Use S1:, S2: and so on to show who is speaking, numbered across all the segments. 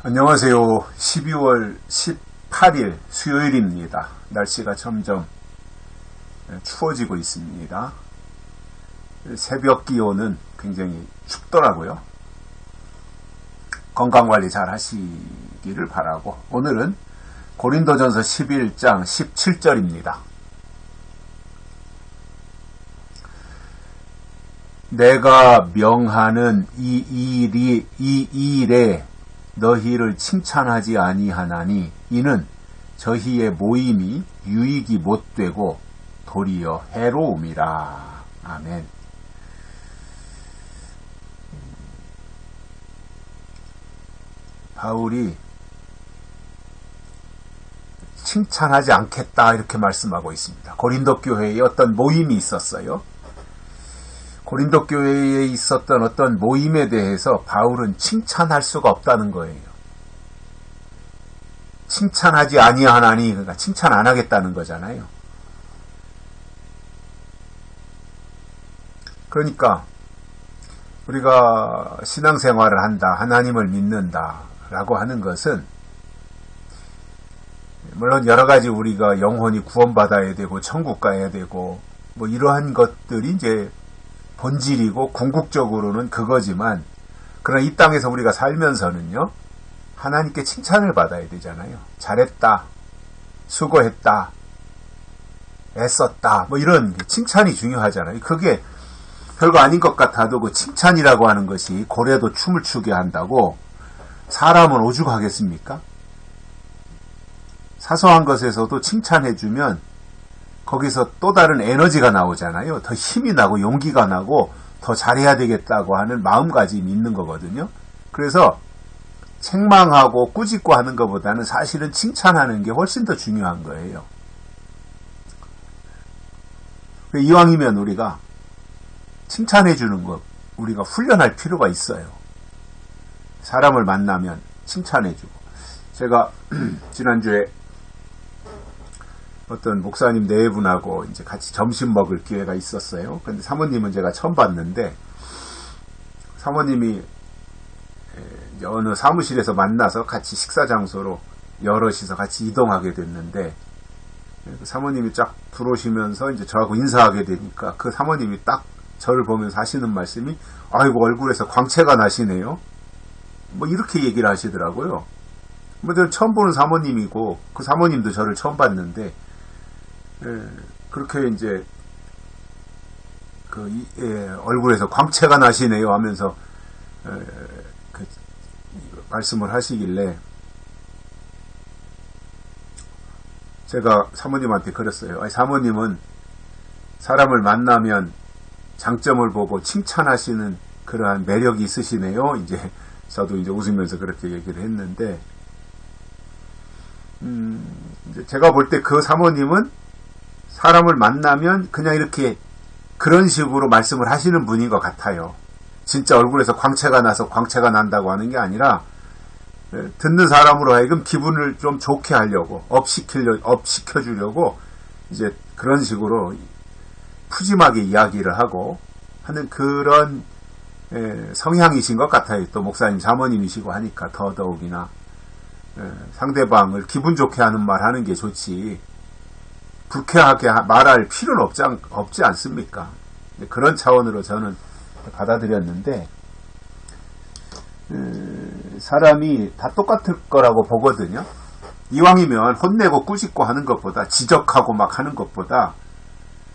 S1: 안녕하세요. 12월 18일 수요일입니다. 날씨가 점점 추워지고 있습니다. 새벽 기온은 굉장히 춥더라고요. 건강관리 잘 하시기를 바라고, 오늘은 고린도전서 11장 17절입니다. 내가 명하는 이 일에 너희를 칭찬하지 아니하나니 이는 저희의 모임이 유익이 못되고 도리어 해로움이라. 아멘. 바울이 칭찬하지 않겠다 이렇게 말씀하고 있습니다. 고린도 교회에 어떤 모임이 있었어요. 고린도 교회에 있었던 어떤 모임에 대해서 바울은 칭찬할 수가 없다는 거예요. 칭찬하지 아니하나니, 그러니까 칭찬 안 하겠다는 거잖아요. 그러니까 우리가 신앙생활을 한다, 하나님을 믿는다 라고 하는 것은 물론 여러 가지 우리가 영혼이 구원받아야 되고 천국 가야 되고 뭐 이러한 것들이 이제 본질이고 궁극적으로는 그거지만, 그러나 이 땅에서 우리가 살면서는요, 하나님께 칭찬을 받아야 되잖아요. 잘했다, 수고했다, 애썼다, 뭐 이런 칭찬이 중요하잖아요. 그게 별거 아닌 것 같아도 그 칭찬이라고 하는 것이 고래도 춤을 추게 한다고 사람은 오죽하겠습니까? 사소한 것에서도 칭찬해주면 거기서 또 다른 에너지가 나오잖아요. 더 힘이 나고 용기가 나고 더 잘해야 되겠다고 하는 마음가짐이 있는 거거든요. 그래서 책망하고 꾸짖고 하는 것보다는 사실은 칭찬하는 게 훨씬 더 중요한 거예요. 이왕이면 우리가 칭찬해 주는 것, 우리가 훈련할 필요가 있어요. 사람을 만나면 칭찬해 주고. 제가 지난주에 어떤 목사님 네 분하고 이제 같이 점심 먹을 기회가 있었어요. 근데 사모님은 제가 처음 봤는데, 사모님이 이제 어느 사무실에서 만나서 같이 식사 장소로 여럿이서 같이 이동하게 됐는데, 사모님이 쫙 들어오시면서 이제 저하고 인사하게 되니까 그 사모님이 딱 저를 보면서 하시는 말씀이, 아이고 얼굴에서 광채가 나시네요. 뭐 이렇게 얘기를 하시더라고요. 뭐 저는 처음 보는 사모님이고 그 사모님도 저를 처음 봤는데, 그렇게 이제 얼굴에서 광채가 나시네요 하면서 말씀을 하시길래 제가 사모님한테 그랬어요. 아니, 사모님은 사람을 만나면 장점을 보고 칭찬하시는 그러한 매력이 있으시네요. 이제 저도 이제 웃으면서 그렇게 얘기를 했는데, 이제 제가 볼 때 그 사모님은 사람을 만나면 그냥 이렇게 그런 식으로 말씀을 하시는 분인 것 같아요. 진짜 얼굴에서 광채가 나서 광채가 난다고 하는 게 아니라, 듣는 사람으로 하여금 기분을 좀 좋게 하려고, 업시켜주려고, 이제 그런 식으로 푸짐하게 이야기를 하고 하는 그런 성향이신 것 같아요. 또 목사님 사모님이시고 하니까 더더욱이나 상대방을 기분 좋게 하는 말 하는 게 좋지, 불쾌하게 말할 필요는 없지 않습니까? 그런 차원으로 저는 받아들였는데, 사람이 다 똑같을 거라고 보거든요. 이왕이면 혼내고 꾸짖고 하는 것보다, 지적하고 막 하는 것보다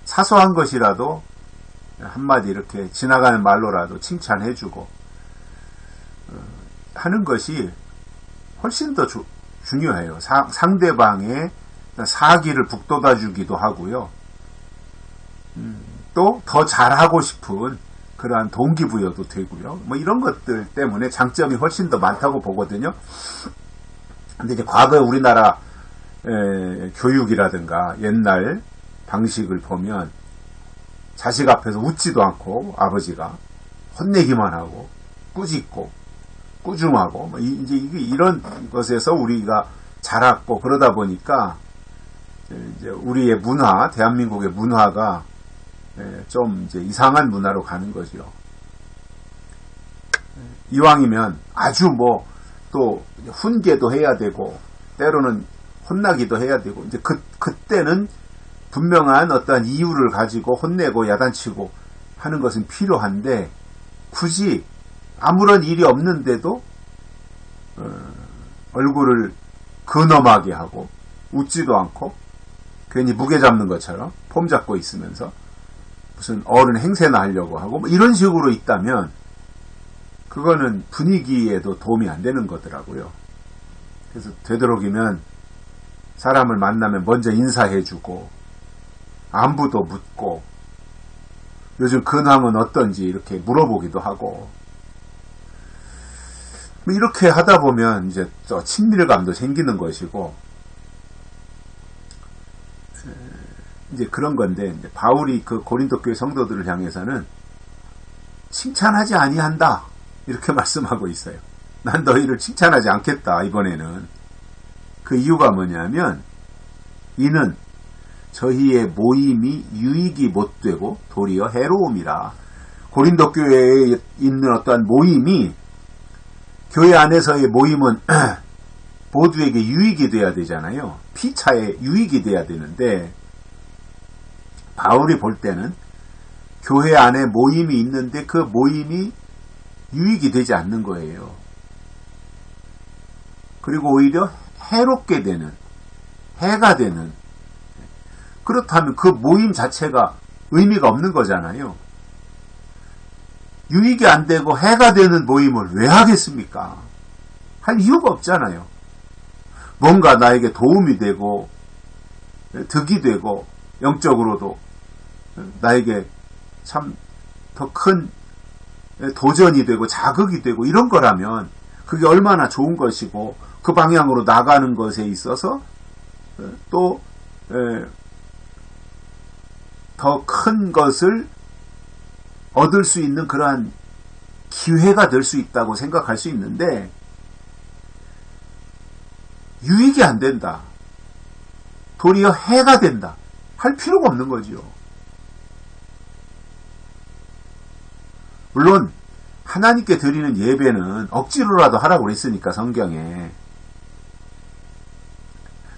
S1: 사소한 것이라도 한마디 이렇게 지나가는 말로라도 칭찬해주고 하는 것이 훨씬 더 중요해요. 상대방의 사기를 북돋아 주기도 하고요. 또 더 잘하고 싶은 그러한 동기부여도 되고요. 뭐 이런 것들 때문에 장점이 훨씬 더 많다고 보거든요. 근데 이제 과거 우리나라 교육이라든가 옛날 방식을 보면 자식 앞에서 웃지도 않고 아버지가 혼내기만 하고 꾸짖고 꾸중하고 뭐 이제 이런 것에서 우리가 자랐고, 그러다 보니까 이제 우리의 문화, 대한민국의 문화가 좀 이제 이상한 문화로 가는 거죠. 이왕이면 아주 뭐 또 훈계도 해야 되고 때로는 혼나기도 해야 되고 이제 그때는 분명한 어떤 이유를 가지고 혼내고 야단치고 하는 것은 필요한데 굳이 아무런 일이 없는데도 얼굴을 근엄하게 하고 웃지도 않고 괜히 무게 잡는 것처럼 폼 잡고 있으면서 무슨 어른 행세나 하려고 하고 뭐 이런 식으로 있다면 그거는 분위기에도 도움이 안 되는 거더라고요. 그래서 되도록이면 사람을 만나면 먼저 인사해주고 안부도 묻고 요즘 근황은 어떤지 이렇게 물어보기도 하고 이렇게 하다 보면 이제 또 친밀감도 생기는 것이고 이제 그런 건데 이제 바울이 그 고린도 교회 성도들을 향해서는 칭찬하지 아니한다 이렇게 말씀하고 있어요. 난 너희를 칭찬하지 않겠다 이번에는. 그 이유가 뭐냐면 이는 저희의 모임이 유익이 못되고 도리어 해로움이라. 고린도 교회에 있는 어떠한 모임이 교회 안에서의 모임은 모두에게 유익이 돼야 되잖아요. 피차에 유익이 돼야 되는데 바울이 볼 때는 교회 안에 모임이 있는데 그 모임이 유익이 되지 않는 거예요. 그리고 오히려 해롭게 되는, 해가 되는, 그렇다면 그 모임 자체가 의미가 없는 거잖아요. 유익이 안 되고 해가 되는 모임을 왜 하겠습니까? 할 이유가 없잖아요. 뭔가 나에게 도움이 되고 득이 되고 영적으로도 나에게 참 더 큰 도전이 되고 자극이 되고 이런 거라면 그게 얼마나 좋은 것이고 그 방향으로 나가는 것에 있어서 또 더 큰 것을 얻을 수 있는 그러한 기회가 될 수 있다고 생각할 수 있는데 유익이 안 된다. 도리어 해가 된다. 할 필요가 없는 거지요. 물론 하나님께 드리는 예배는 억지로라도 하라고 그랬으니까 성경에.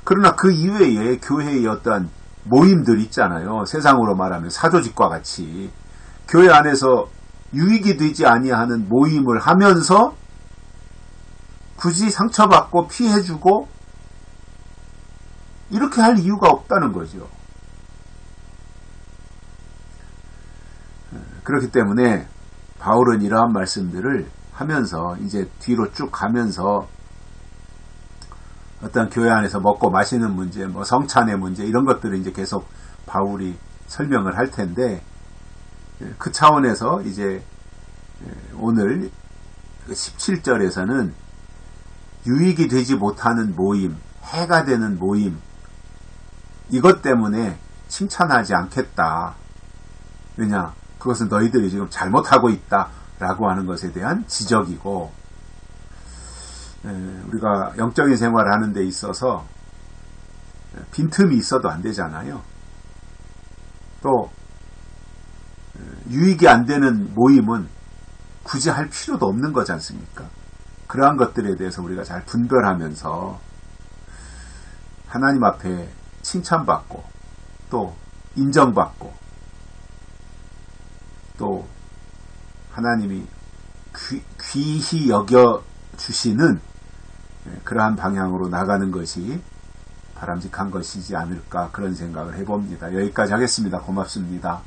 S1: 그러나 그 이외에 교회의 어떤 모임들 있잖아요. 세상으로 말하면 사조직과 같이 교회 안에서 유익이 되지 아니하는 모임을 하면서 굳이 상처받고 피해주고 이렇게 할 이유가 없다는 거죠. 그렇기 때문에 바울은 이러한 말씀들을 하면서 이제 뒤로 쭉 가면서 어떤 교회 안에서 먹고 마시는 문제, 뭐 성찬의 문제 이런 것들을 이제 계속 바울이 설명을 할 텐데 그 차원에서 이제 오늘 17절에서는 유익이 되지 못하는 모임, 해가 되는 모임 이것 때문에 칭찬하지 않겠다. 왜냐? 그것은 너희들이 지금 잘못하고 있다라고 하는 것에 대한 지적이고 우리가 영적인 생활을 하는 데 있어서 빈틈이 있어도 안 되잖아요. 또 유익이 안 되는 모임은 굳이 할 필요도 없는 거지 않습니까? 그러한 것들에 대해서 우리가 잘 분별하면서 하나님 앞에 칭찬받고 또 인정받고 또 하나님이 귀히 여겨주시는 그러한 방향으로 나가는 것이 바람직한 것이지 않을까 그런 생각을 해봅니다. 여기까지 하겠습니다. 고맙습니다.